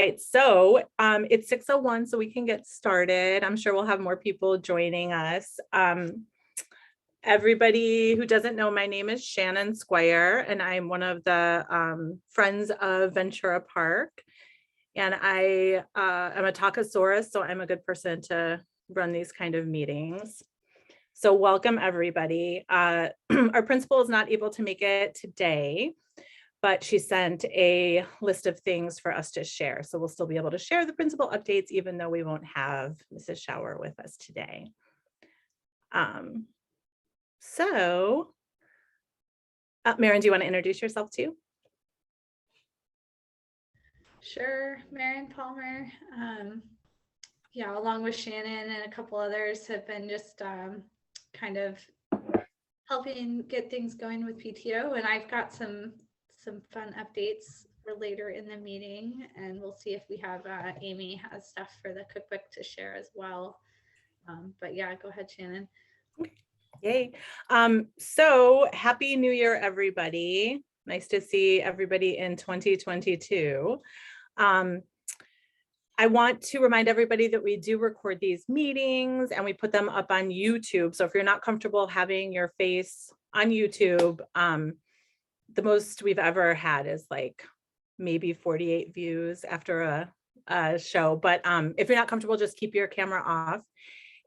right, so it's 6:01, so we can get started. I'm sure we'll have more people joining us. Everybody who doesn't know, my name is Shannon Squire, and I'm one of the Friends of Ventura Park. And I am a talkosaurus, so I'm a good person to run these kind of meetings. So welcome, everybody. Our principal is not able to make it today, but she sent a list of things for us to share. So we'll still be able to share the principal updates, even though we won't have Mrs. Schauer with us today. Marin, do you want to introduce yourself too? Sure, Marin Palmer. Yeah, along with Shannon and a couple others have been just kind of helping get things going with PTO, and I've got some fun updates for later in the meeting, and we'll see if we have Amy has stuff for the cookbook to share as well. But yeah, go ahead, Shannon. Yay. So happy New Year, everybody. Nice to see everybody in 2022. I want to remind everybody that we do record these meetings and we put them up on YouTube. So if you're not comfortable having your face on YouTube, the most we've ever had is like maybe 48 views after a show. But if you're not comfortable, just keep your camera off.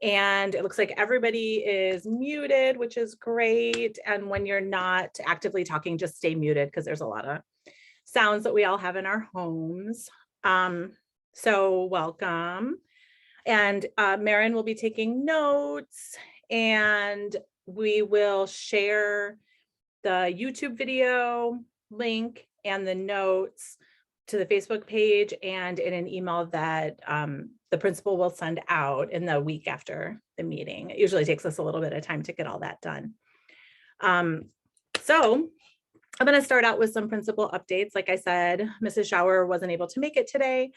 And it looks like everybody is muted, which is great. And when you're not actively talking, just stay muted because there's a lot of sounds that we all have in our homes. So welcome. And Marin will be taking notes, and we will share the YouTube video link and the notes to the Facebook page and in an email that the principal will send out in the week after the meeting. It usually takes us a little bit of time to get all that done. So I'm going to start out with some principal updates. Like I said, Mrs. Schauer wasn't able to make it today,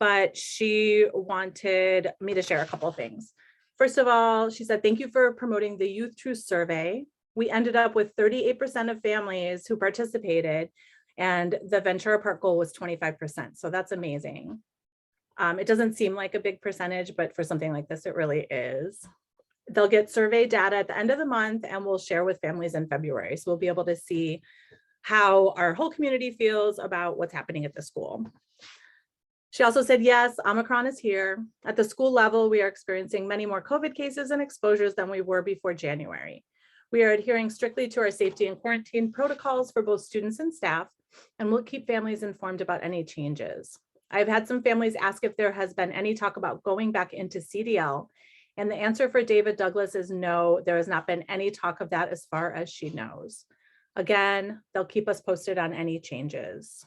but she wanted me to share a couple of things. First of all, she said, thank you for promoting the Youth Truth Survey. We ended up with 38% of families who participated, and the Ventura Park goal was 25%. So that's amazing. It doesn't seem like a big percentage, but for something like this, it really is. They'll get survey data at the end of the month, and we'll share with families in February. So we'll be able to see how our whole community feels about what's happening at the school. She also said, yes, Omicron is here. At the school level, we are experiencing many more COVID cases and exposures than we were before January. We are adhering strictly to our safety and quarantine protocols for both students and staff, and we'll keep families informed about any changes. I've had some families ask if there has been any talk about going back into CDL, and the answer for David Douglas is no, there has not been any talk of that as far as she knows. Again, they'll keep us posted on any changes.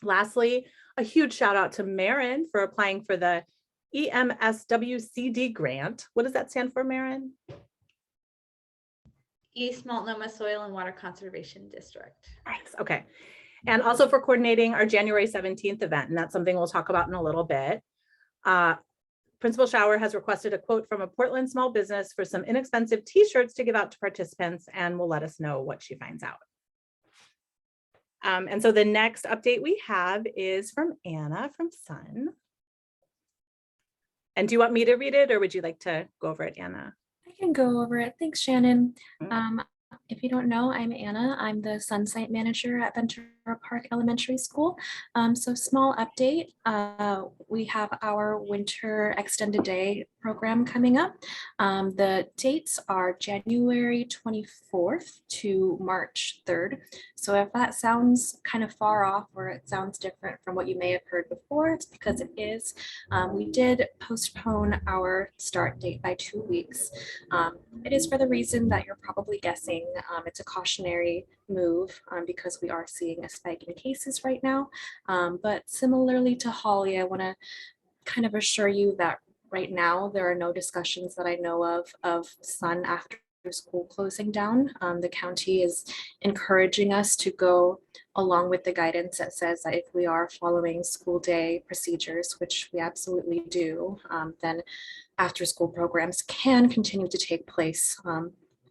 Lastly, a huge shout out to Marin for applying for the EMSWCD grant. What does that stand for, Marin? East Multnomah Soil and Water Conservation District. Nice. Okay. And also for coordinating our January 17th event, and that's something we'll talk about in a little bit. Principal Schauer has requested a quote from a Portland small business for some inexpensive t-shirts to give out to participants, and will let us know what she finds out. And so the next update we have is from Anna from Sun. And do you want me to read it, or would you like to go over it, Anna? I can go over it. Thanks, Shannon. If you don't know, I'm Anna. I'm the Sun Site Manager at Ventura Park Elementary School. So small update, we have our winter extended day program coming up. The dates are January 24th to March 3rd. So if that sounds kind of far off or it sounds different from what you may have heard before, it's because it is. We did postpone our start date by 2 weeks. It is for the reason that you're probably guessing. It's a cautionary move because we are seeing a spike in cases right now. But similarly to Holly, I want to kind of assure you that right now there are no discussions that I know of Sun after school closing down. The county is encouraging us to go along with the guidance that says that if we are following school day procedures, which we absolutely do, then after school programs can continue to take place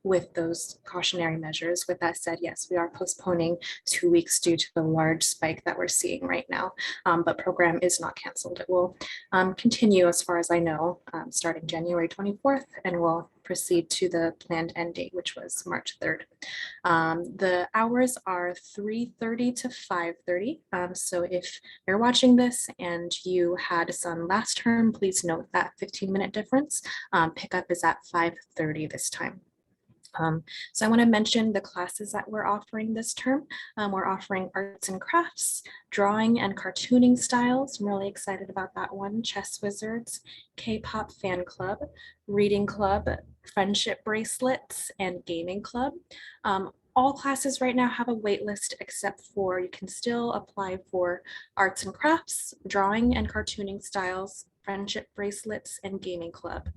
with those cautionary measures. With that said, yes, we are postponing 2 weeks due to the large spike that we're seeing right now, but program is not canceled. It will continue, as far as I know, starting January 24th, and will proceed to the planned end date, which was March 3rd. The hours are 3:30 to 5:30. So if you're watching this and you had a son last term, please note that 15-minute difference. Pickup is at 5:30 this time. So I want to mention the classes that we're offering this term. We're offering arts and crafts, drawing and cartooning styles. I'm really excited about that one. Chess Wizards, K-pop fan club, reading club, friendship bracelets, and gaming club. All classes right now have a wait list, except for you can still apply for arts and crafts, drawing and cartooning styles, friendship bracelets, and gaming club.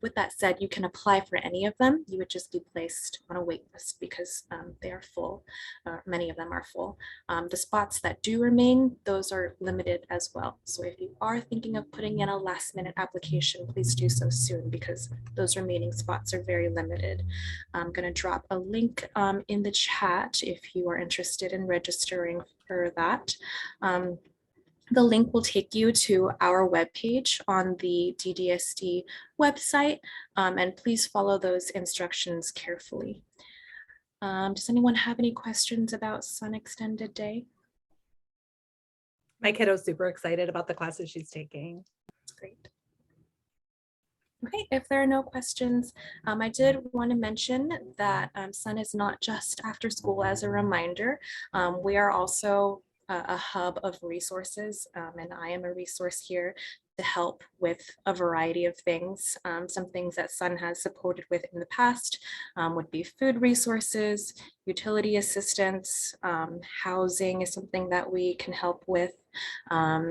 With that said, you can apply for any of them. You would just be placed on a wait list because they are full. Many of them are full. The spots that do remain, those are limited as well. So if you are thinking of putting in a last minute application, please do so soon because those remaining spots are very limited. I'm going to drop a link in the chat if you are interested in registering for that. The link will take you to our webpage on the DDSD website, and please follow those instructions carefully. Does anyone have any questions about Sun Extended Day? My kiddo's super excited about the classes she's taking. Great. Okay, if there are no questions, I did want to mention that Sun is not just after school. As a reminder, we are also a hub of resources, and I am a resource here to help with a variety of things. Some things that Sun has supported with in the past would be food resources, utility assistance, housing is something that we can help with,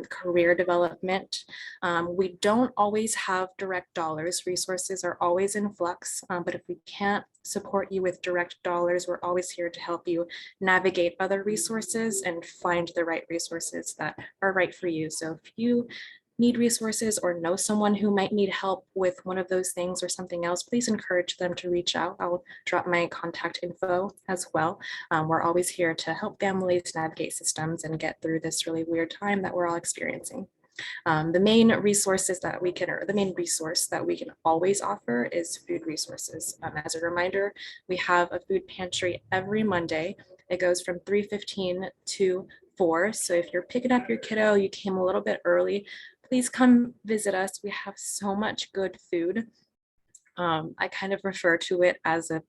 career development. We don't always have direct dollars. Resources are always in flux, but if we can't support you with direct dollars, we're always here to help you navigate other resources and find the right resources that are right for you. So if you need resources or know someone who might need help with one of those things or something else, please encourage them to reach out. I'll drop my contact info as well. We're always here to help families navigate systems and get through this really weird time that we're all experiencing. The main resource that we can always offer is food resources. As a reminder, we have a food pantry every Monday. It goes from 3:15 to 4. So if you're picking up your kiddo, you came a little bit early, please come visit us. We have so much good food. I kind of refer to it as a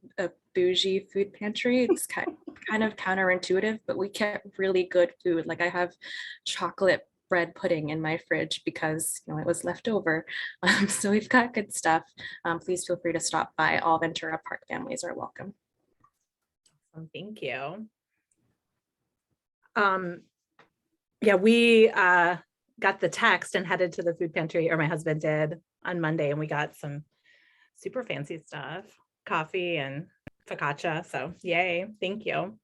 bougie food pantry. It's kind of counterintuitive, but we get really good food. Like I have chocolate bread pudding in my fridge because it was left over. So we've got good stuff. Please feel free to stop by. All Ventura Park families are welcome. Thank you. Yeah, we got the text and headed to the food pantry, or my husband did, on Monday, and we got some super fancy stuff, coffee and focaccia. So yay, thank you.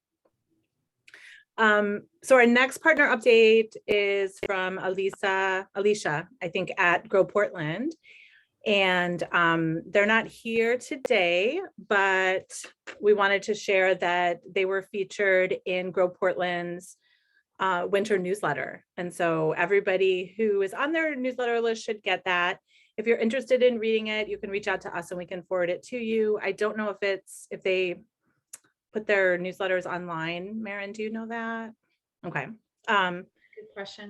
So our next partner update is from Alicia, I think, at Grow Portland. And they're not here today, but we wanted to share that they were featured in Grow Portland's winter newsletter. And so everybody who is on their newsletter list should get that. If you're interested in reading it, you can reach out to us and we can forward it to you. I don't know if they put their newsletters online. Marin, do you know that? Okay. Good question.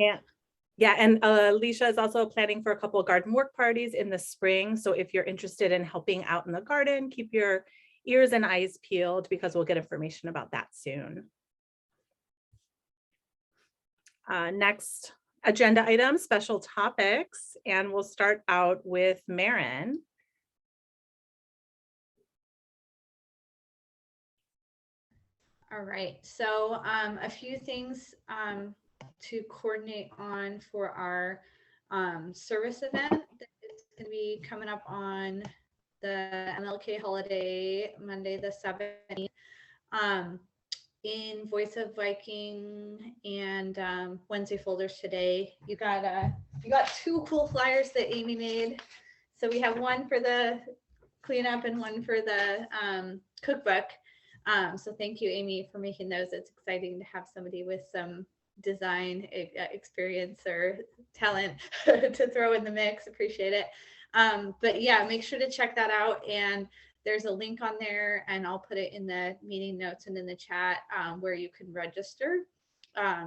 Yeah, and Alicia is also planning for a couple of garden work parties in the spring. So if you're interested in helping out in the garden, keep your ears and eyes peeled because we'll get information about that soon. Next agenda item, special topics, and we'll start out with Marin. All right, so a few things to coordinate on for our service event that is going to be coming up on the MLK holiday, Monday the 17th. In Voice of Viking and Wednesday folders today, you got two cool flyers that Amy made. So we have one for the cleanup and one for the cookbook. So thank you, Amy, for making those. It's exciting to have somebody with some design experience or talent to throw in the mix. Appreciate it. But yeah, make sure to check that out. And there's a link on there, and I'll put it in the meeting notes and in the chat where you can register.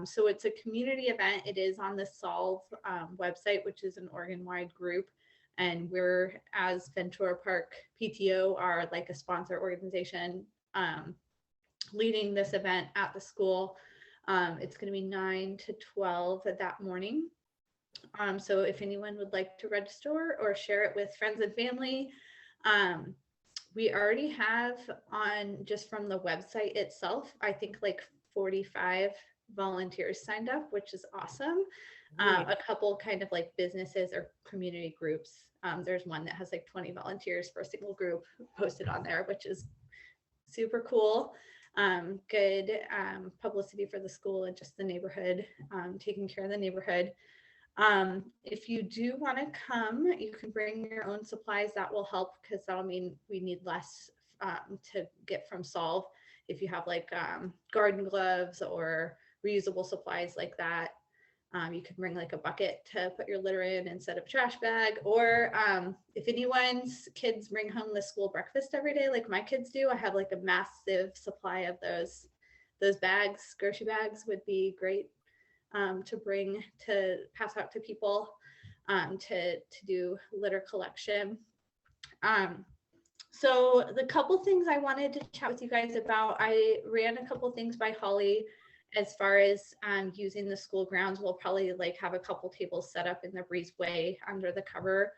So it's a community event. It is on the Solve website, which is an Oregon-wide group. And we're, as Ventura Park PTO, are like a sponsor organization leading this event at the school. It's going to be 9 to 12 that morning. So if anyone would like to register or share it with friends and family, we already have on, just from the website itself, I think like 45 volunteers signed up, which is awesome. A couple kind of like businesses or community groups. There's one that has like 20 volunteers for a single group posted on there, which is super cool. Good publicity for the school and just the neighborhood, taking care of the neighborhood. If you do want to come, you can bring your own supplies. That will help, because that'll mean we need less to get from Solve. If you have like garden gloves or reusable supplies like that, you can bring like a bucket to put your litter in instead of a trash bag. Or if anyone's kids bring home the school breakfast every day, like my kids do, I have like a massive supply of those bags. Grocery bags would be great to bring to pass out to people to do litter collection. So the couple things I wanted to chat with you guys about, I ran a couple things by Holly as far as using the school grounds. We'll probably like have a couple tables set up in the breezeway under the cover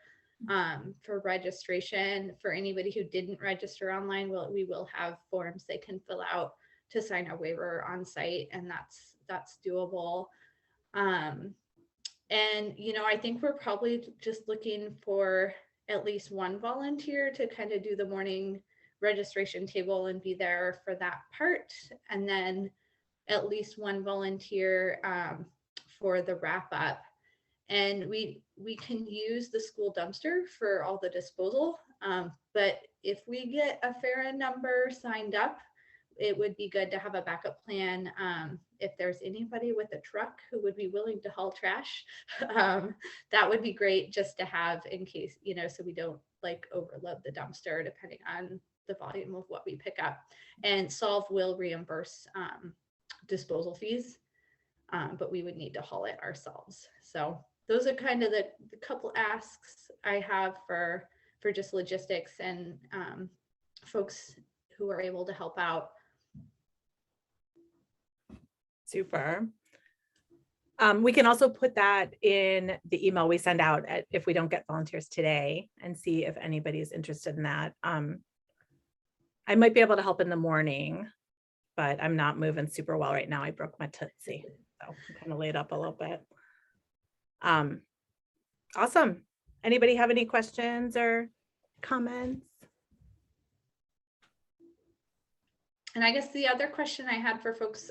for registration. For anybody who didn't register online, we will have forms they can fill out to sign a waiver on site, and that's doable. And you know, I think we're probably just looking for at least one volunteer to kind of do the morning registration table and be there for that part, and then at least one volunteer for the wrap up. And we can use the school dumpster for all the disposal, but if we get a fair number signed up, it would be good to have a backup plan. If there's anybody with a truck who would be willing to haul trash, that would be great just to have in case, you know, so we don't like overload the dumpster depending on the volume of what we pick up. And Solve will reimburse disposal fees, but we would need to haul it ourselves. So those are kind of the couple asks I have for just logistics and folks who are able to help out. Super. We can also put that in the email we send out if we don't get volunteers today, and see if anybody's interested in that. I might be able to help in the morning, but I'm not moving super well right now. I broke my tootsie, so I'm kind of laid up a little bit. Awesome. Anybody have any questions or comments? And I guess the other question I had for folks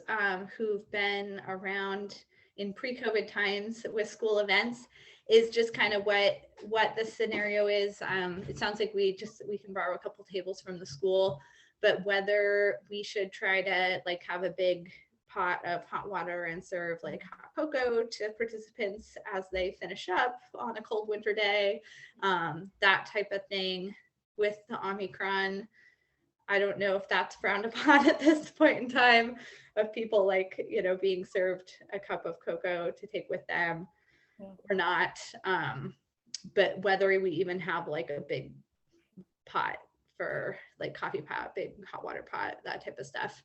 who've been around in pre-COVID times with school events is just kind of what the scenario is. It sounds like we can borrow a couple tables from the school, but whether we should try to like have a big pot of hot water and serve like hot cocoa to participants as they finish up on a cold winter day, that type of thing. With the Omicron, I don't know if that's frowned upon at this point in time, of people like, you know, being served a cup of cocoa to take with them or not. But whether we even have like a big pot for like coffee pot, big hot water pot, that type of stuff.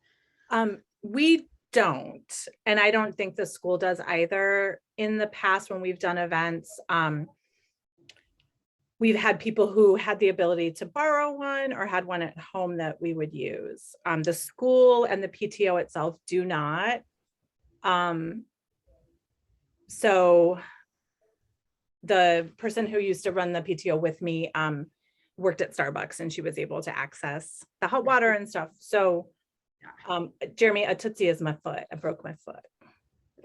We don't, and I don't think the school does either. In the past, when we've done events, we've had people who had the ability to borrow one or had one at home that we would use. The school and the PTO itself do not. So the person who used to run the PTO with me worked at Starbucks, and she was able to access the hot water and stuff. So Jeremy, a tootsie is my foot. I broke my foot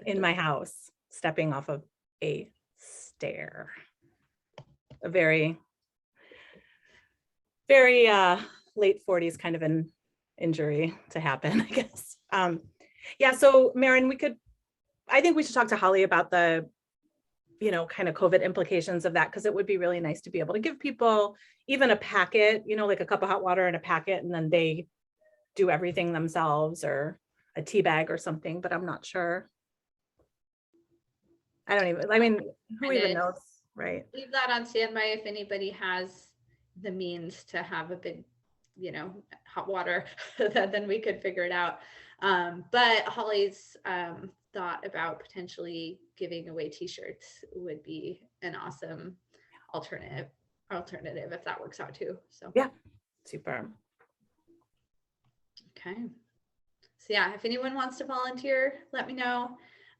in my house, stepping off of a stair. A very very late 40s kind of an injury to happen, I guess. Yeah, so Marin, I think we should talk to Holly about the, kind of COVID implications of that, because it would be really nice to be able to give people even a packet, like a cup of hot water and a packet, and then they do everything themselves, or a tea bag or something, but I'm not sure. Who even knows, right? Leave that on standby if anybody has the means to have a big, hot water, then we could figure it out. But Holly's thought about potentially giving away t-shirts would be an awesome alternative if that works out too. So yeah, super. Okay. So yeah, if anyone wants to volunteer, let me know.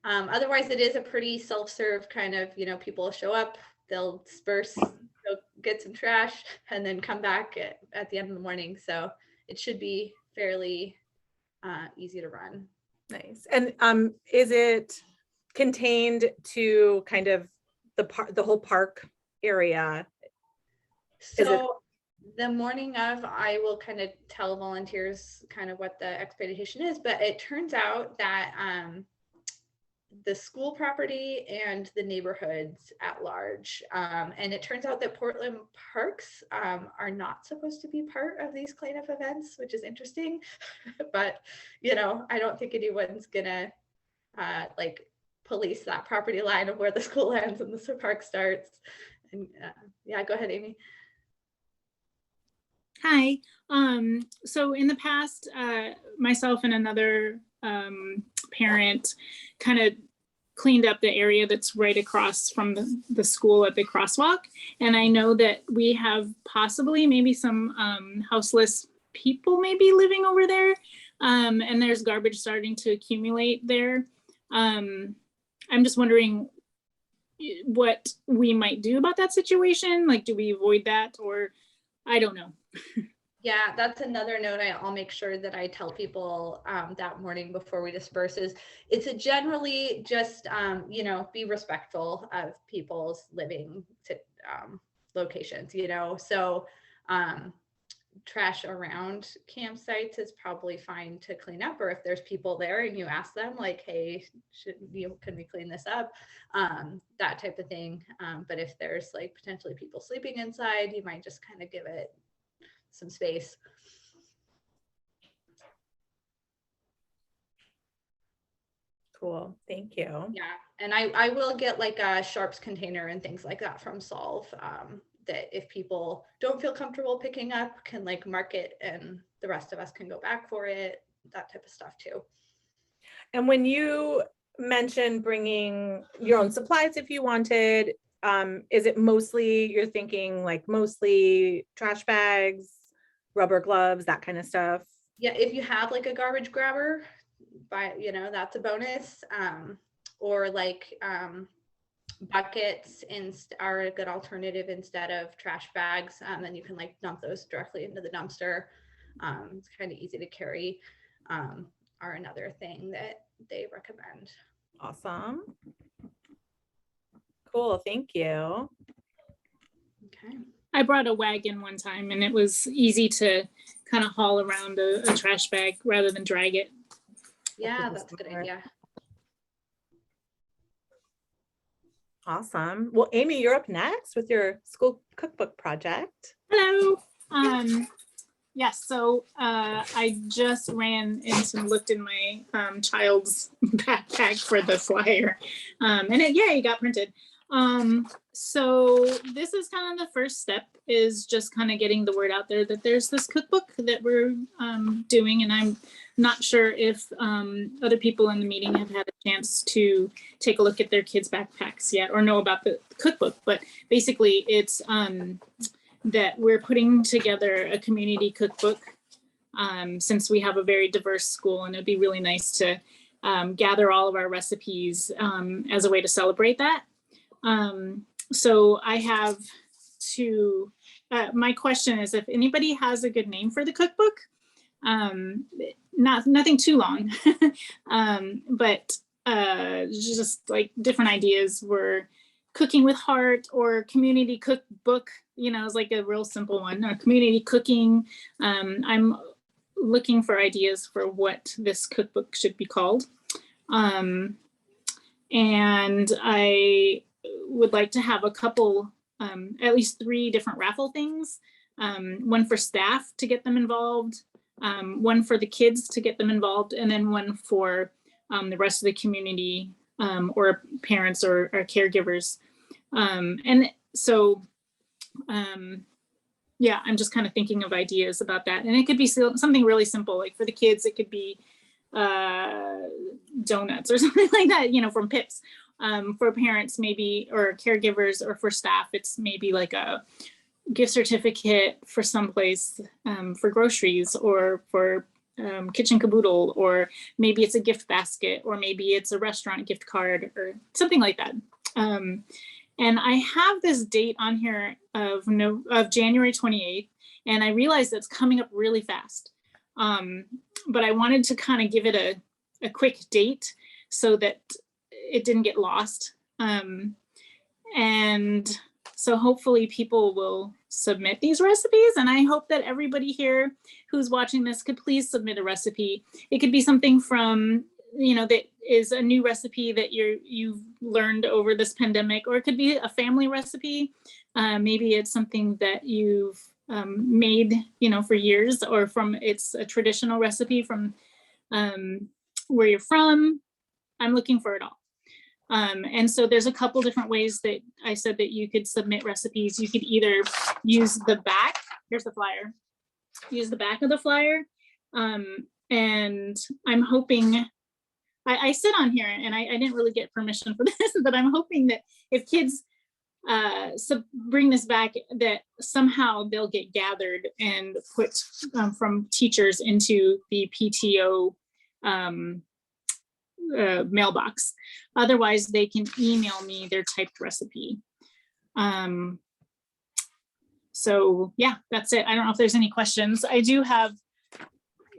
Otherwise, it is a pretty self-serve kind of, people show up, they'll disperse, they'll get some trash, and then come back at the end of the morning. So it should be fairly easy to run. Nice. And is it contained to kind of the whole park area? So the morning of, I will kind of tell volunteers kind of what the expectation is, but it turns out that the school property and the neighborhoods at large, and it turns out that Portland parks are not supposed to be part of these kind of events, which is interesting. But I don't think anyone's gonna like police that property line of where the school ends and the park starts. And yeah, go ahead, Amy. Hi. So in the past, myself and another parent kind of cleaned up the area that's right across from the school at the crosswalk. And I know that we have possibly maybe some houseless people maybe living over there. And there's garbage starting to accumulate there. I'm just wondering what we might do about that situation. Like, do we avoid that, or I don't know. Yeah, that's another note I'll make sure that I tell people that morning before we disperse is it's a generally just, be respectful of people's living locations, so trash around campsites is probably fine to clean up, or if there's people there and you ask them like, hey, can we clean this up? That type of thing. But if there's like potentially people sleeping inside, you might just kind of give it some space. Cool, thank you. Yeah, and I will get like a sharps container and things like that from Solve, that if people don't feel comfortable picking up, can like mark it and the rest of us can go back for it, that type of stuff too. And when you mentioned bringing your own supplies if you wanted, is it mostly, you're thinking like mostly trash bags, rubber gloves, that kind of stuff? Yeah, if you have like a garbage grabber, that's a bonus. Or like buckets are a good alternative instead of trash bags. Then you can like dump those directly into the dumpster. It's kind of easy to carry, are another thing that they recommend. Awesome. Cool, thank you. Okay. I brought a wagon one time and it was easy to kind of haul around a trash bag rather than drag it. Yeah, that's a good idea. Awesome. Well, Amy, you're up next with your school cookbook project. Hello. Yes, so I just ran and looked in my child's backpack for the flyer, and it got printed. So this is kind of the first step, is just kind of getting the word out there that there's this cookbook that we're doing, and I'm not sure if other people in the meeting have had a chance to take a look at their kids' backpacks yet or know about the cookbook, but basically it's that we're putting together a community cookbook, since we have a very diverse school, and it'd be really nice to gather all of our recipes as a way to celebrate that. So I have my question is if anybody has a good name for the cookbook, nothing too long, but just like different ideas were Cooking with Heart or community cookbook, you know, is like a real simple one, or community cooking. I'm looking for ideas for what this cookbook should be called. And I would like to have a couple, at least 3 different raffle things. One for staff to get them involved, one for the kids to get them involved, and then one for the rest of the community, or parents or caregivers. And so, yeah, I'm just kind of thinking of ideas about that. And it could be something really simple, like for the kids, it could be donuts or something like that, you know, from Pips. For parents, maybe, or caregivers, or for staff, it's maybe like a gift certificate for someplace, for groceries, or for kitchen caboodle, or maybe it's a gift basket, or maybe it's a restaurant gift card, or something like that. And I have this date on here of January 28th, and I realize that's coming up really fast. But I wanted to kind of give it a quick date so that it didn't get lost. And so hopefully people will submit these recipes, and I hope that everybody here who's watching this could please submit a recipe. It could be something from, you know, that is a new recipe that you've learned over this pandemic, or it could be a family recipe. Maybe it's something that you've made, you know, for years, or it's a traditional recipe from where you're from. I'm looking for it all. And so there's a couple different ways that I said that you could submit recipes. You could either use the back, here's the flyer, use the back of the flyer. And I'm hoping, I sit on here, and I didn't really get permission for this, but I'm hoping that if kids bring this back, that somehow they'll get gathered and put from teachers into the PTO mailbox. Otherwise, they can email me their typed recipe. So yeah, that's it. I don't know if there's any questions. I do have,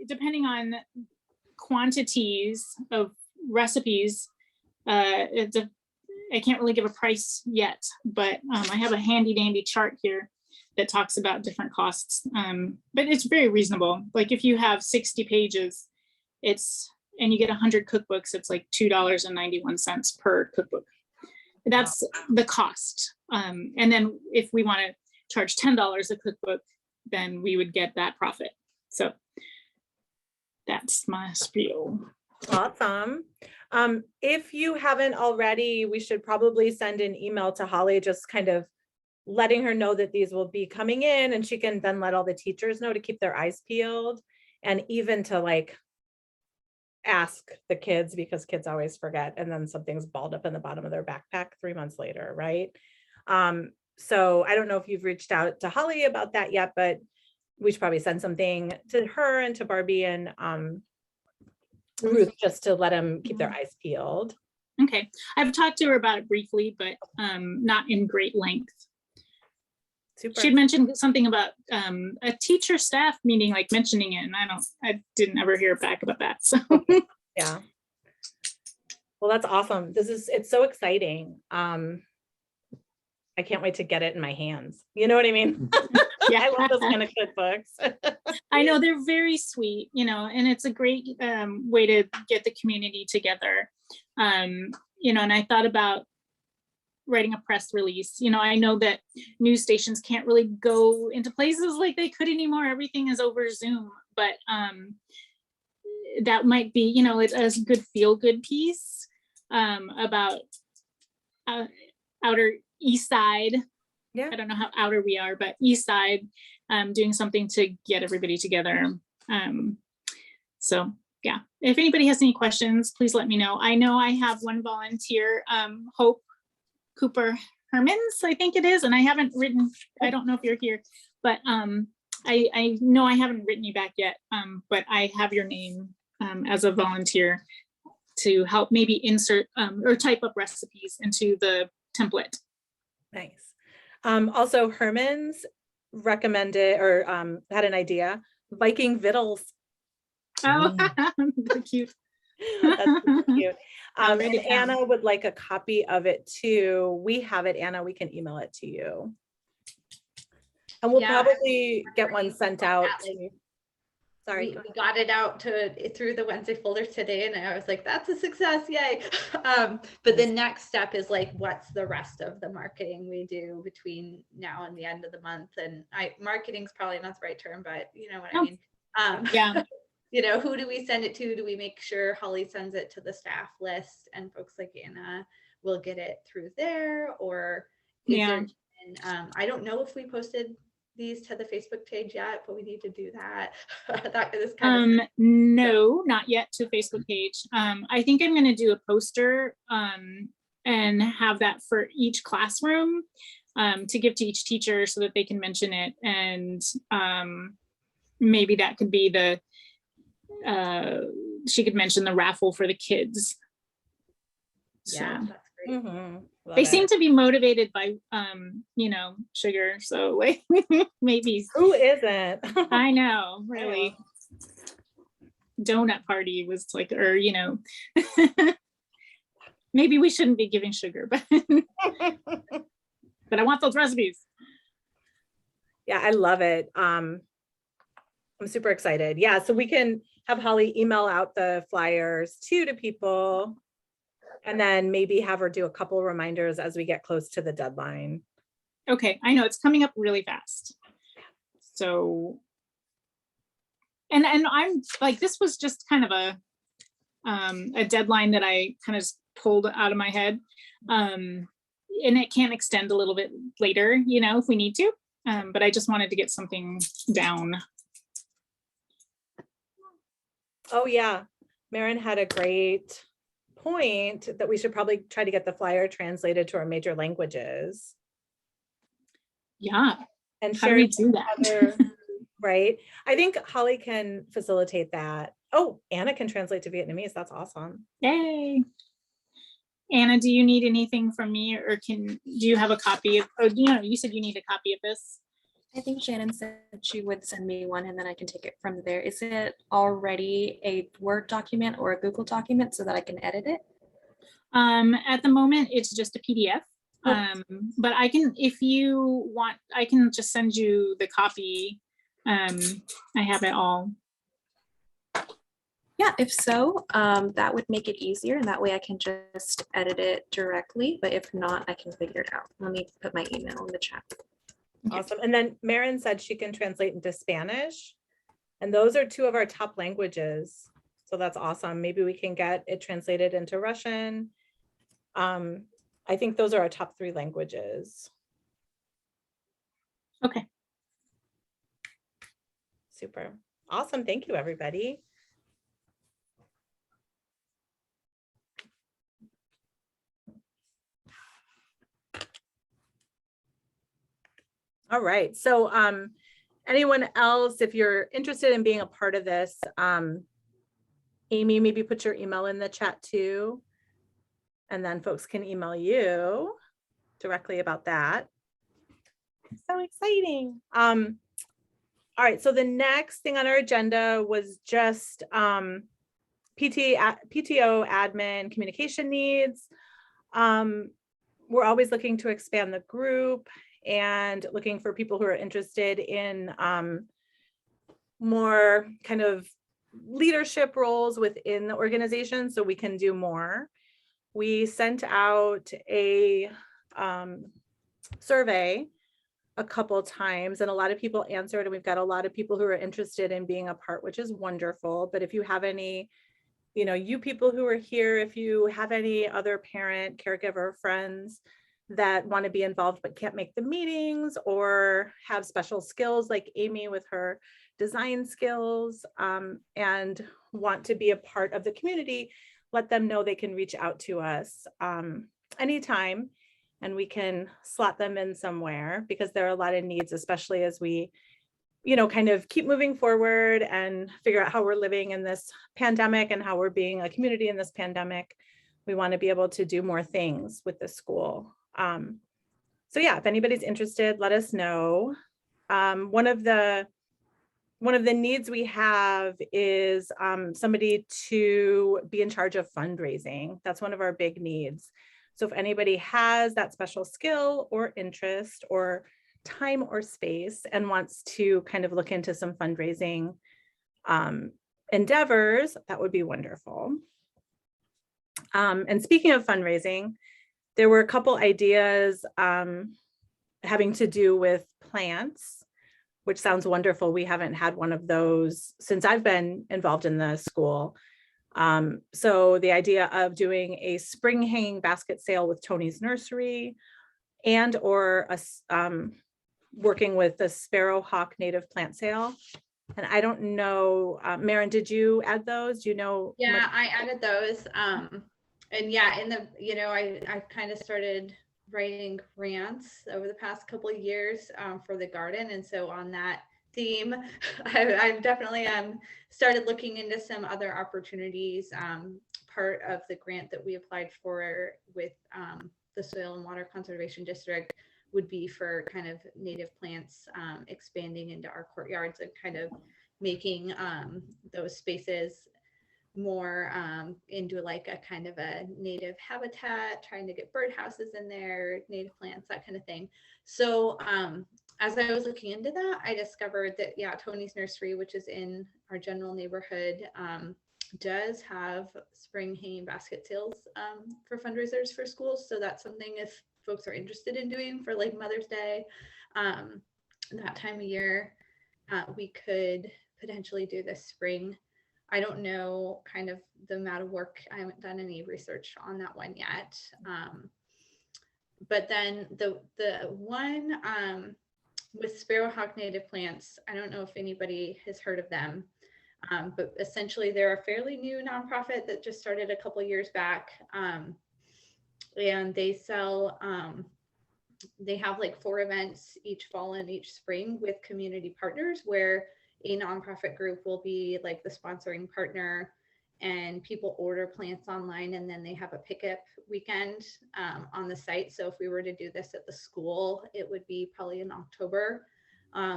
depending on quantities of recipes, I can't really give a price yet, but I have a handy dandy chart here that talks about different costs. But it's very reasonable. Like if you have 60 pages, and you get 100 cookbooks, it's like $2.91 per cookbook. That's the cost. And then if we want to charge $10 a cookbook, then we would get that profit. So that's my spiel. Awesome. If you haven't already, we should probably send an email to Holly, just kind of letting her know that these will be coming in, and she can then let all the teachers know to keep their eyes peeled, and even to like ask the kids, because kids always forget, and then something's balled up in the bottom of their backpack 3 months later, right? So I don't know if you've reached out to Holly about that yet, but we should probably send something to her and to Barbie and Ruth, just to let them keep their eyes peeled. Okay, I've talked to her about it briefly, but not in great length. Super. She'd mentioned something about a teacher staff meeting, like mentioning it, and I didn't ever hear back about that. So yeah. Well, that's awesome. It's so exciting. I can't wait to get it in my hands. You know what I mean? Yeah, I love those kind of cookbooks. I know they're very sweet, you know, and it's a great way to get the community together. You know, and I thought about writing a press release. You know, I know that news stations can't really go into places like they could anymore. Everything is over Zoom, but that might be, you know, it's a good feel-good piece about outer East Side. Yeah. I don't know how outer we are, but East Side, doing something to get everybody together. So yeah, if anybody has any questions, please let me know. I know I have one volunteer, Hope Cooper Hermans, I think it is, and I haven't written, I don't know if you're here, but I know I haven't written you back yet, but I have your name as a volunteer to help maybe insert or type up recipes into the template. Nice. Also, Herman's recommended or had an idea, Viking Vittles. Oh, cute. That's so cute. I'll And write it down. Anna would like a copy of it too. We have it, Anna, we can email it to you. And we'll Yeah, probably get one sent out. like, to- Sorry. we go ahead. got it out through the Wednesday folder today, and I was like, that's a success, yay. But the next step is like, what's the rest of the marketing we do between now and the end of the month? And marketing's probably not the right term, but you know what I No. mean. Yeah. You know, who do we send it to? Do we make sure Holly sends it to the staff list and folks like Anna will get it through there? Or is Yeah. there, I don't know if we posted these to the Facebook page yet, but we need to do that. That is kind of No, not yet to Facebook page. I think I'm gonna do a poster and have that for each classroom to give to each teacher so that they can mention it. And maybe that could be the she could mention the raffle for the kids. yeah, So that's great. Mhm. Love they it. seem to be motivated by sugar. So like maybe Who isn't? I know, really. Donut party was like, or maybe we shouldn't be giving sugar, but I want those recipes. Yeah, I love it. I'm super excited. Yeah, so we can have Holly email out the flyers too to people, and then maybe have her do a couple reminders as we get close to the deadline. Okay, I know it's coming up really fast. So, and I'm like, this was just kind of a deadline that I kind of pulled out of my head. And it can extend a little bit later, if we need to. But I just wanted to get something down. Oh yeah, Marin had a great point that we should probably try to get the flyer translated to our major languages. Yeah, And how do we sharing do that? other, right? I think Holly can facilitate that. Oh, Anna can translate to Vietnamese. That's awesome. Yay. Anna, do you need anything from me, or do you have a copy of, you said you need a copy of this? I think Shannon said she would send me one and then I can take it from there. Is it already a Word document or a Google document so that I can edit it? At the moment, it's just a PDF. But I can, if you want, I can just send you the copy. I have it all. Yeah, if so, that would make it easier and that way I can just edit it directly. But if not, I can figure it out. Let me put my email in the chat. Awesome. And then Marin said she can translate into Spanish. And those are two of our top languages. So that's awesome. Maybe we can get it translated into Russian. I think those are our top 3 languages. Okay. Super. Awesome. Thank you, everybody. All right. So anyone else, if you're interested in being a part of this, Amy, maybe put your email in the chat too. And then folks can email you directly about that. So exciting. All right. So the next thing on our agenda was just PTO admin communication needs. We're always looking to expand the group and looking for people who are interested in more kind of leadership roles within the organization so we can do more. We sent out a survey a couple times and a lot of people answered, and we've got a lot of people who are interested in being a part, which is wonderful. But if you have any, you people who are here, if you have any other parent, caregiver, friends that want to be involved but can't make the meetings or have special skills like Amy with her design skills and want to be a part of the community, let them know they can reach out to us anytime and we can slot them in somewhere, because there are a lot of needs, especially as we kind of keep moving forward and figure out how we're living in this pandemic and how we're being a community in this pandemic. We want to be able to do more things with the school. So yeah, if anybody's interested, let us know. One of the one of the needs we have is somebody to be in charge of fundraising. That's one of our big needs. So if anybody has that special skill or interest or time or space and wants to kind of look into some fundraising endeavors, that would be wonderful. And speaking of fundraising, there were a couple ideas having to do with plants, which sounds wonderful. We haven't had one of those since I've been involved in the school. So the idea of doing a spring hanging basket sale with Tony's Nursery and or working with the Sparrowhawk native plant sale. And I don't know, Marin, did you add those? Do you know? Yeah, I added those. And yeah, I kind of started writing grants over the past couple of years for the garden. And so on that theme, I've definitely started looking into some other opportunities. Part of the grant that we applied for with the Soil and Water Conservation District would be for kind of native plants expanding into our courtyards and kind of making those spaces more into like a kind of a native habitat, trying to get birdhouses in there, native plants, that kind of thing. So as I was looking into that, I discovered that, yeah, Tony's Nursery, which is in our general neighborhood, does have spring hanging basket sales for fundraisers for schools. So that's something if folks are interested in doing for like Mother's Day, that time of year, we could potentially do this spring. I don't know kind of the amount of work. I haven't done any research on that one yet. But then the one with Sparrowhawk native plants, I don't know if anybody has heard of them, but essentially they're a fairly new nonprofit that just started a couple years back. And they sell, they have like 4 events each fall and each spring with community partners where a nonprofit group will be like the sponsoring partner and people order plants online and then they have a pickup weekend on the site. So if we were to do this at the school, it would be probably in October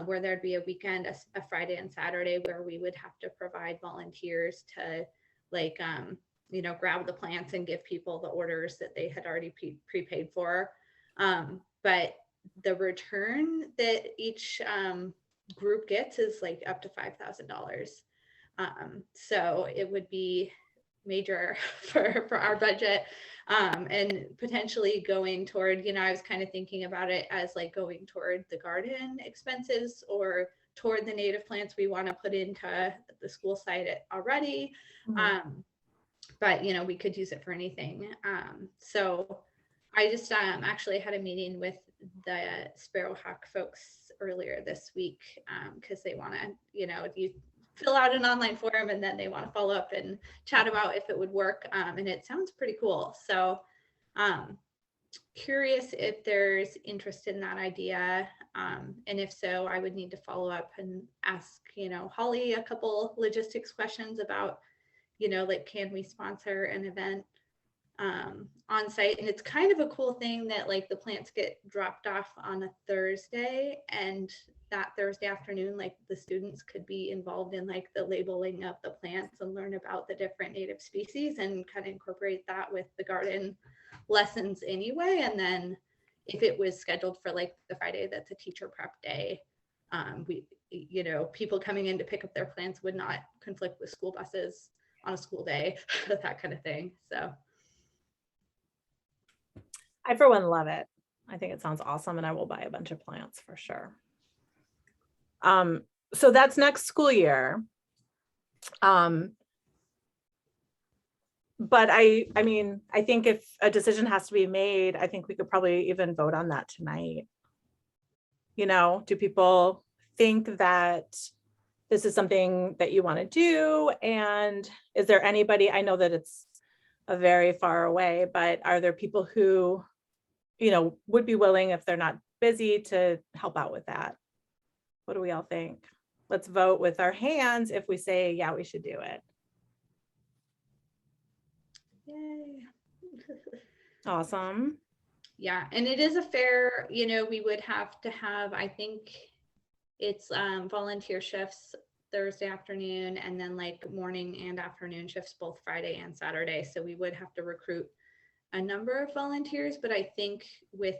where there'd be a weekend, a Friday and Saturday where we would have to provide volunteers to like, grab the plants and give people the orders that they had already prepaid for. But the return that each group gets is like up to $5,000. So it would be major for our budget and potentially going toward, I was kind of thinking about it as like going toward the garden expenses or toward the native plants we want to put into the school site already. But, we could use it for anything. So I just actually had a meeting with the Sparrowhawk folks earlier this week because they want to, you fill out an online form and then they want to follow up and chat about if it would work. And it sounds pretty cool. So curious if there's interest in that idea. And if so, I would need to follow up and ask, Holly a couple logistics questions about, like, can we sponsor an event on site? And it's kind of a cool thing that like the plants get dropped off on a Thursday, and that Thursday afternoon, like the students could be involved in like the labeling of the plants and learn about the different native species and kind of incorporate that with the garden lessons anyway. And then if it was scheduled for like the Friday that's a teacher prep day, we, people coming in to pick up their plants would not conflict with school buses on a school day, that kind of thing. So I, for one, love it. I think it sounds awesome and I will buy a bunch of plants for sure. So that's next school year. But I mean, I think if a decision has to be made, I think we could probably even vote on that tonight. Do people think that this is something that you want to do? And is there anybody, I know that it's a very far away, but are there people who, would be willing, if they're not busy, to help out with that? What do we all think? Let's vote with our hands if we say, yeah, we should do it. yay. Awesome. Yeah, and it is a fair, we would have to have, I think it's volunteer shifts Thursday afternoon, and then like morning and afternoon shifts both Friday and Saturday. So we would have to recruit a number of volunteers, but I think with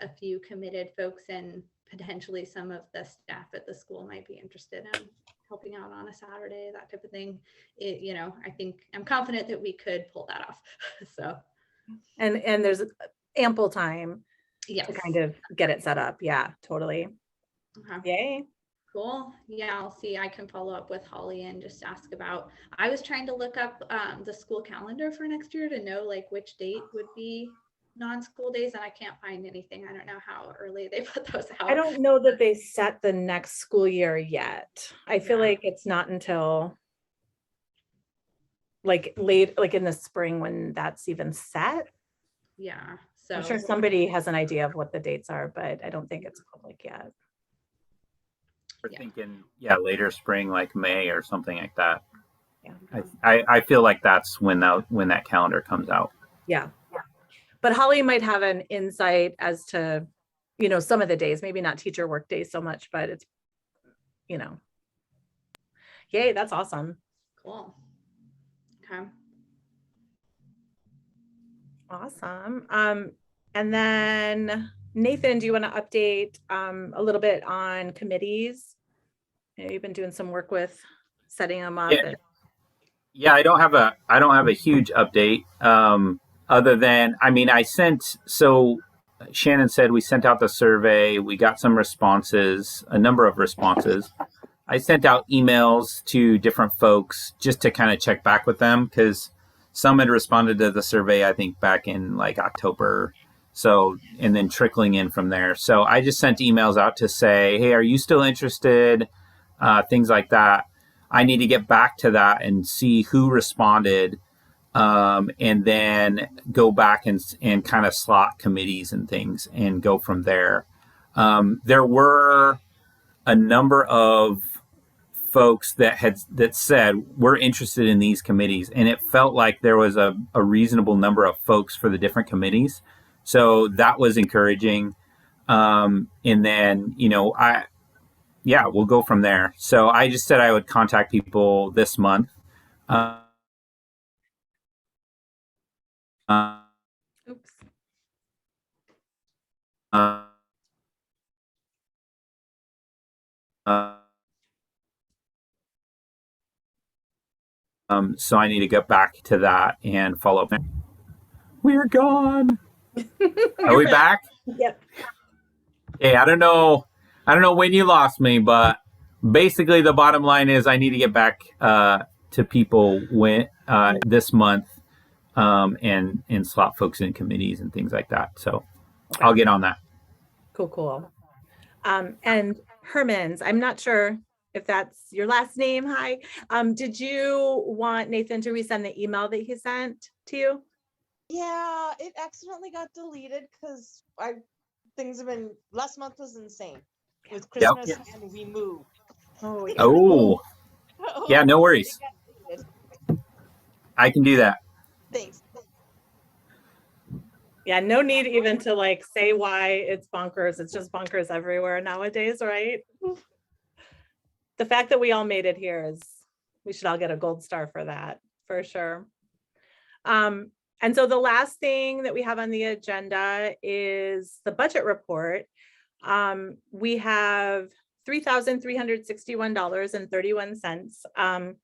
a few committed folks and potentially some of the staff at the school might be interested in helping out on a Saturday, that type of thing. I think I'm confident that we could pull that off. So, and there's ample time yes. to kind of get it set up. Yeah, totally. Okay. Yay. Cool. Yeah, I'll see. I can follow up with Holly and just ask about, I was trying to look up the school calendar for next year to know like which date would be non-school days, and I can't find anything. I don't know how early they put those out. I don't know that they set the next school year yet. I feel Yeah. like it's not until like late, like in the spring when that's even set. Yeah. So I'm sure somebody has an idea of what the dates are, but I don't think it's public yet. We're Yeah. thinking, later spring, like May or something like that. Yeah. I feel like that's when that calendar comes out. Yeah. But Holly might have an insight as to, some of the days, maybe not teacher work days so much, but it's, yay, that's awesome. cool. Okay. Awesome. And then Nathan, do you want to update a little bit on committees? You've been doing some work with setting them up. Yeah, I don't have a huge update. Other than, Shannon said we sent out the survey. We got some responses, a number of responses. I sent out emails to different folks just to kind of check back with them because some had responded to the survey, I think, back in like October. So, and then trickling in from there. So I just sent emails out to say, hey, are you still interested? Things like that. I need to get back to that and see who responded. And then go back and kind of slot committees and things and go from there. There were a number of folks that said we're interested in these committees, and it felt like there was a reasonable number of folks for the different committees. So that was encouraging. And then, we'll go from there. So I just said I would contact people this month. Oops. So I need to get back to that and follow up. We're gone. Are we back? Yep. Hey, I don't know when you lost me, but basically the bottom line is I need to get back to people this month and slot folks in committees and things like that. So I'll get on that. Cool. And Herman's, I'm not sure if that's your last name. Hi. Did you want Nathan to resend the email that he sent to you? Yeah, it accidentally got deleted because things have been, last month was insane with Christmas and we moved. Oh, yeah. Oh, yeah, no worries. I can do that. Thanks. Yeah, no need even to like say why it's bonkers. It's just bonkers everywhere nowadays, right? The fact that we all made it here we should all get a gold star for that, for sure. And so the last thing that we have on the agenda is the budget report. We have $3,361.31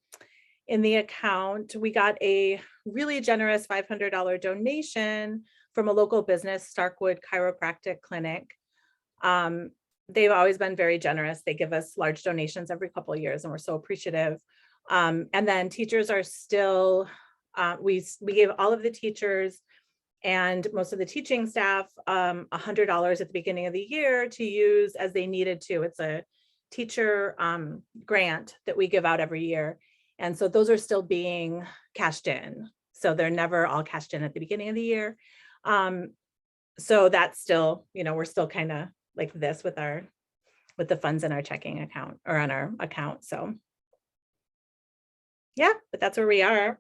in the account. We got a really generous $500 donation from a local business, Starkwood Chiropractic Clinic. They've always been very generous. They give us large donations every couple of years, and we're so appreciative. And then teachers are still, we gave all of the teachers and most of the teaching staff $100 at the beginning of the year to use as they needed to. It's a teacher grant that we give out every year. And so those are still being cashed in. So they're never all cashed in at the beginning of the year. So that's still, we're still kind of like this with the funds in our checking account or on our account. So yeah, but that's where we are.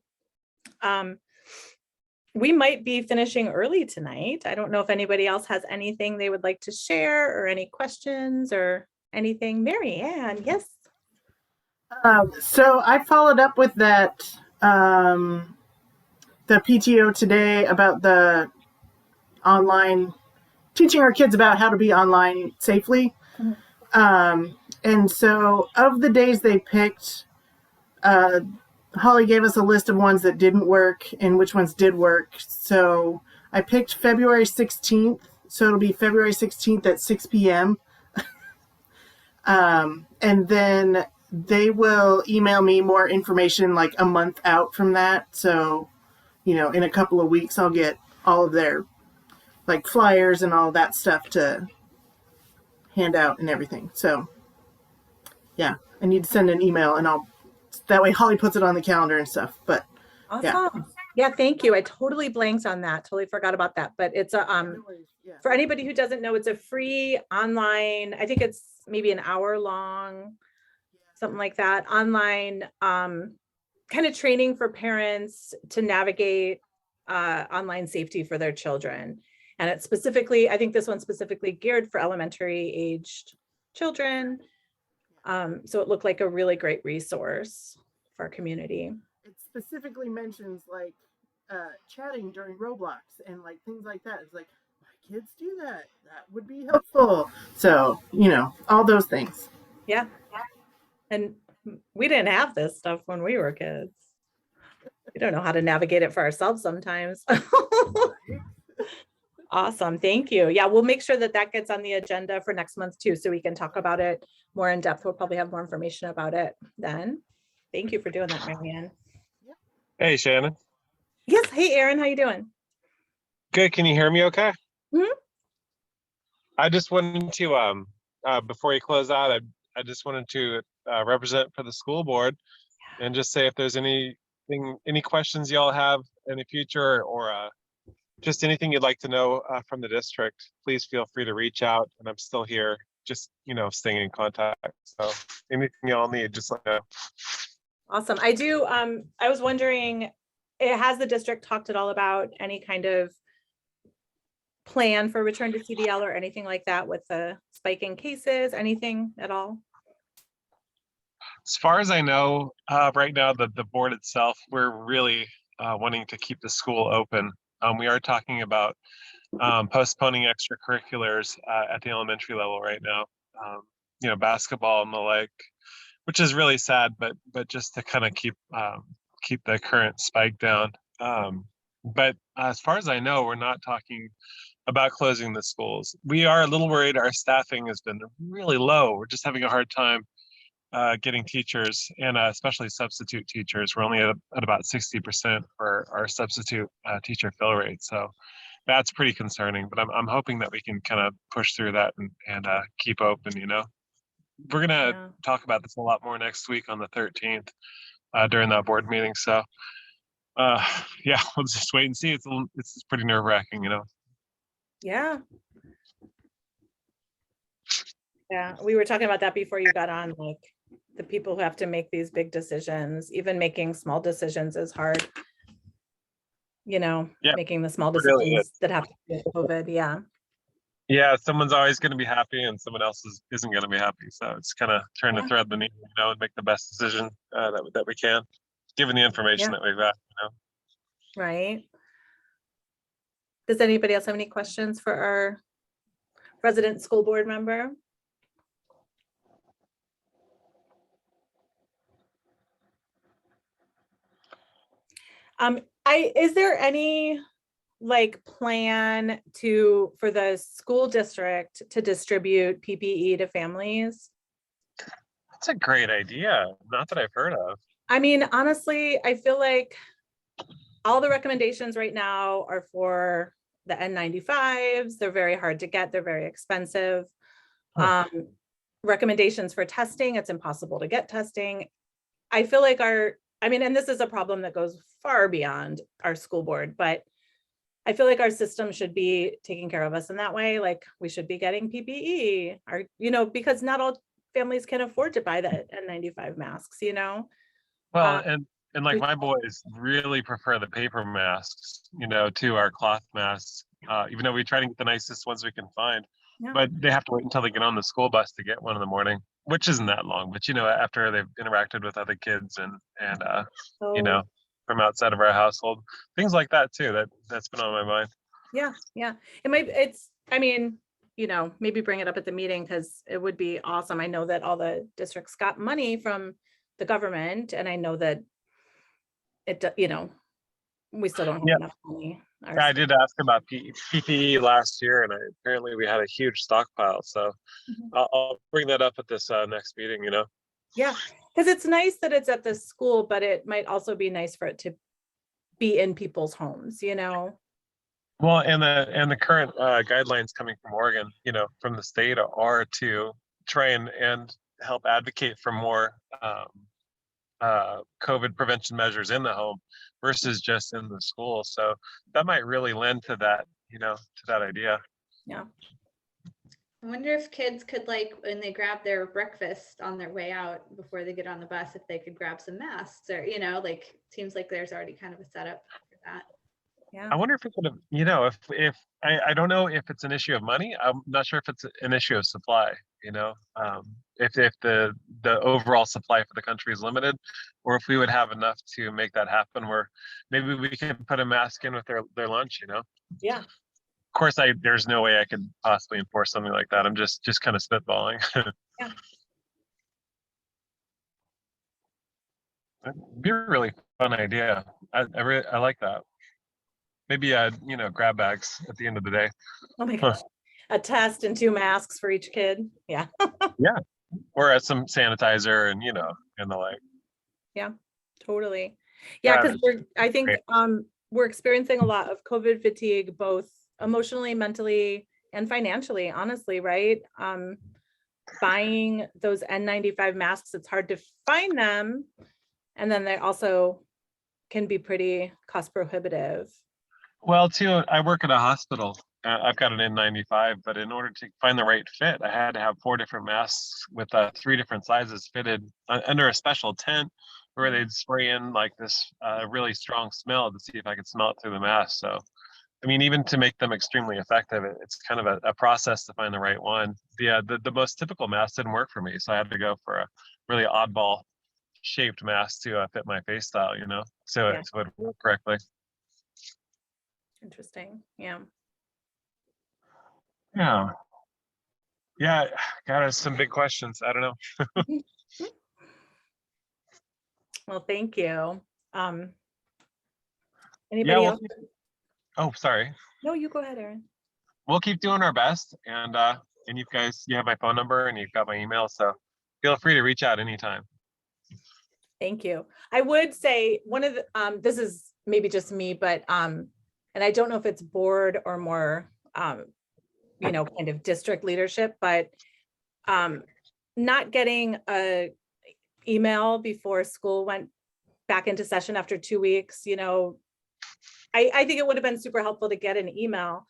We might be finishing early tonight. I don't know if anybody else has anything they would like to share or any questions or anything. Mary Ann, yes. So I followed up with that, the PTO today about the online, teaching our kids about how to be online safely. Mhm. And so of the days they picked, uh, Holly gave us a list of ones that didn't work and which ones did work. So I picked February 16th. So it'll be February 16th at 6 p.m. And then they will email me more information like a month out from that. So, in a couple of weeks, I'll get all of their like flyers and all that stuff to hand out and everything. So, yeah, I need to send an email and that way Holly puts it on the calendar and stuff. But yeah. Awesome. Yeah, thank you. I totally blanked on that. Totally forgot about that. But it's a Yeah. for anybody who doesn't know, it's a free online, I think it's maybe an hour long, something like that, online kind of training for parents to navigate online safety for their children. And it's specifically, I think this one's specifically geared for elementary aged children. So it looked like a really great resource for our community. It specifically mentions like chatting during Roblox and like things like that. It's like, my kids do that. That would be helpful. So, all those things. Yeah. And we didn't have this stuff when we were kids. We don't know how to navigate it for ourselves sometimes. Awesome. Thank you. Yeah, we'll make sure that that gets on the agenda for next month too, so we can talk about it more in depth. We'll probably have more information about it then. Thank you for doing that, Marianne. Hey, Shannon. Yes. Hey, Erin, how you doing? Good. Can you hear me okay? Mhm. I just wanted to, before you close out, I just wanted to represent for the school board and just say if there's any questions y'all have in the future or just anything you'd like to know from the district, please feel free to reach out. And I'm still here, just, staying in contact. So anything y'all need, just let me know. Awesome. I do. I was wondering, has the district talked at all about any kind of plan for return to CDL or anything like that with the spike in cases, anything at all? As far as I know, right now, the board itself, we're really wanting to keep the school open. We are talking about postponing extracurriculars at the elementary level right now. Basketball and the like, which is really sad, but just to kind of keep the current spike down. But as far as I know, we're not talking about closing the schools. We are a little worried. Our staffing has been really low. We're just having a hard time getting teachers and especially substitute teachers. We're only at about 60% for our substitute teacher fill rate. So that's pretty concerning, but I'm hoping that we can kind of push through that and keep open, We're gonna Yeah. talk about this a lot more next week on the 13th during that board meeting. So yeah, we'll just wait and see. It's pretty nerve-wracking, Yeah. Yeah, we were talking about that before you got on, like the people who have to make these big decisions, even making small decisions is hard. Yeah, making the small it really decisions is. that have to do with COVID. Yeah. Yeah, someone's always going to be happy and someone else isn't going to be happy. So it's kind of trying to thread the needle, and make the best decision that we can, given the information that we've got, Right. Does anybody else have any questions for our resident school board member? Is there any like plan for the school district to distribute PPE to families? That's a great idea. Not that I've heard of. I mean, honestly, I feel like all the recommendations right now are for the N95s. They're very hard to get. They're very expensive. Recommendations for testing, it's impossible to get testing. I feel like and this is a problem that goes far beyond our school board, but I feel like our system should be taking care of us in that way. Like we should be getting PPE, because not all families can afford to buy the N95 masks, Well, and like my boys really prefer the paper masks, to our cloth masks. even though we try to get the nicest ones we can find. Yeah. But they have to wait until they get on the school bus to get one in the morning, which isn't that long. But after they've interacted with other kids and So, from outside of our household, things like that too. That's been on my mind. yeah. I mean, maybe bring it up at the meeting because it would be awesome. I know that all the districts got money from the government, and I know that we still don't have Yeah. enough money. I did ask about PPE last year, and apparently we had a huge stockpile. So Mhm. I'll bring that up at this next meeting. Yeah, because it's nice that it's at the school, but it might also be nice for it to be in people's homes, Well, and the current guidelines coming from Oregon, from the state, are to try and help advocate for more COVID prevention measures in the home versus just in the school. So that might really lend to that, to that idea. Yeah. I wonder if kids could, like, when they grab their breakfast on their way out before they get on the bus, if they could grab some masks or, seems like there's already kind of a setup for that. Yeah. I wonder if it could have, if I don't know if it's an issue of money. I'm not sure if it's an issue of supply, if the overall supply for the country is limited, or if we would have enough to make that happen where maybe we can put a mask in with their lunch, Yeah. Of course, there's no way I could possibly enforce something like that. I'm just kind of spitballing. Yeah. It'd be a really fun idea. I like that. Maybe grab bags at the end of the day. Oh my gosh. A test and 2 masks for each kid. Yeah. Yeah. Or some sanitizer and and the like. Yeah, totally. Yeah, because I think we're experiencing a lot of COVID fatigue, both emotionally, mentally, and financially, honestly, right? Buying those N95 masks, it's hard to find them. And then they also can be pretty cost prohibitive. Well, too, I work at a hospital. I've got an N95, but in order to find the right fit, I had to have 4 different masks with 3 different sizes fitted under a special tent where they'd spray in like this really strong smell to see if I could smell it through the mask. So, I mean, even to make them extremely effective, it's kind of a process to find the right one. The most typical mask didn't work for me, so I had to go for a really oddball shaped mask to fit my face style, so Yeah. it would work correctly. Interesting. Yeah. Yeah. Yeah. God, it's some big questions. I don't know. Well, thank you. Yeah. Anybody else? Oh, sorry. No, you go ahead, Erin. We'll keep doing our best. And you guys, you have my phone number and you've got my email. So feel free to reach out anytime. Thank you. I would say one of the, this is maybe just me, but, and I don't know if it's board or more, kind of district leadership, but not getting a email before school went back into session after 2 weeks, I think it would have been super helpful to get an email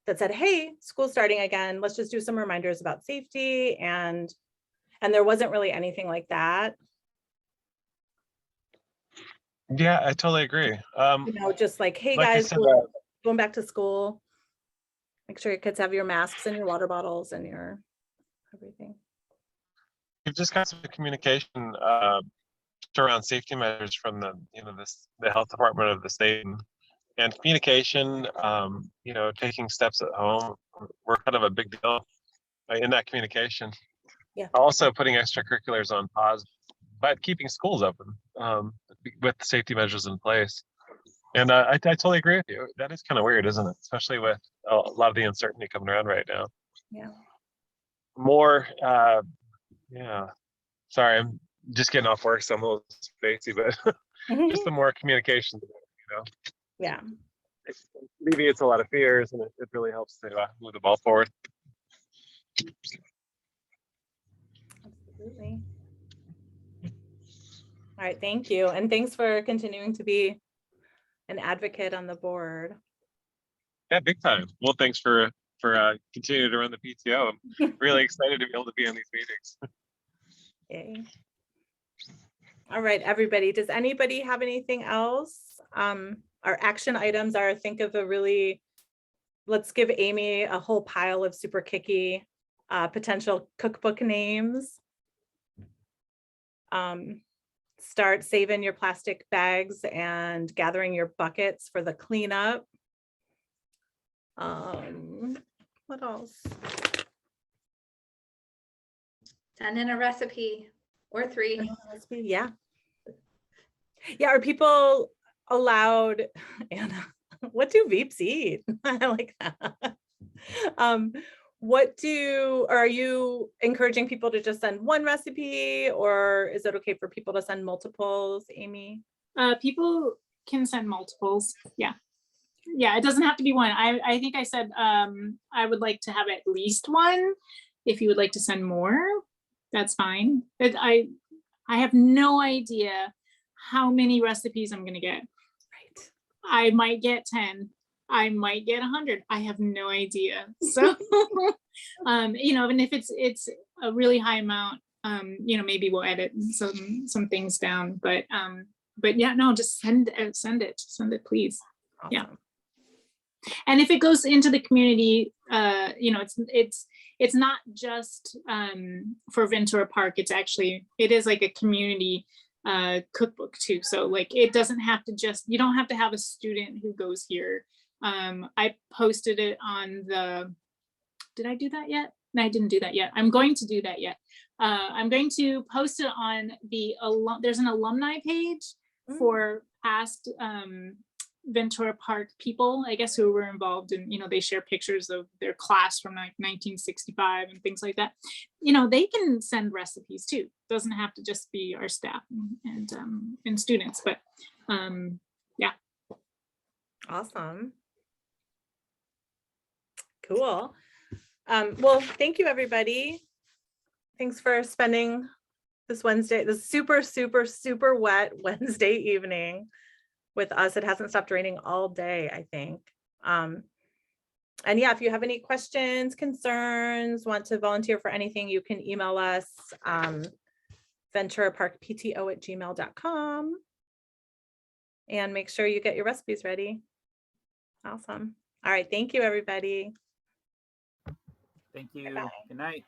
that said, hey, school's starting again. Let's just do some reminders about safety. And there wasn't really anything like that. Yeah, I totally agree. Just like, hey Like I guys, said, we're going back to school. Make sure your kids have your masks and your water bottles and your everything. We've just got some communication around safety measures from the health department of the state and communication, taking steps at home. We're kind of a big deal in that communication. Yeah. Also putting extracurriculars on pause, but keeping schools open with safety measures in place. And I totally agree with you. That is kind of weird, isn't it? Especially with a lot of the uncertainty coming around right now. Yeah. More, yeah. Sorry, I'm just getting off work, so I'm a little spacey, but just the more communication, Yeah. it alleviates a lot of fears, and it really helps to move the ball forward. Absolutely. All right, thank you. And thanks for continuing to be an advocate on the board. Yeah, big time. Well, thanks for continuing to run the PTO. I'm really excited to be able to be on these meetings. Yay. All right, everybody. Does anybody have anything else? Our action items are think of a really let's give Amy a whole pile of super kicky potential cookbook names. Start saving your plastic bags and gathering your buckets for the cleanup. What else? Send in a recipe or 3. Yeah. Yeah, are people allowed, Anna, what do Veeps eat? I like that. Are you encouraging people to just send one recipe, or is it okay for people to send multiples, Amy? People can send multiples. Yeah. Yeah, it doesn't have to be one. I think I said I would like to have at least one. If you would like to send more, that's fine. I have no idea how many recipes I'm gonna get. Right. I might get 10. I might get 100. I have no idea. So, you know, and if it's a really high amount, you know, maybe we'll edit some things down. But yeah, no, just send it, please. Awesome. Yeah. And if it goes into the community, you know, it's not just for Ventura Park. It is like a community cookbook too. So like, it doesn't have to you don't have to have a student who goes here. I posted it on did I do that yet? No, I didn't do that yet. I'm going to do that yet. I'm going to post it on there's an alumni page for past Ventura Park people, I guess, who were involved in, you know, they share pictures of their class from like 1965 and things like that. You know, they can send recipes too. Doesn't have to just be our staff and students, but yeah. Awesome. Cool. Well, thank you, everybody. Thanks for spending this super, super, super wet Wednesday evening with us. It hasn't stopped raining all day, I think. And yeah, if you have any questions, concerns, want to volunteer for anything, you can email us venturaparkpto@gmail.com, and make sure you get your recipes ready. Awesome. All right. Thank you, everybody. Thank you. Bye-bye. Good night.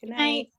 Good Good night. night.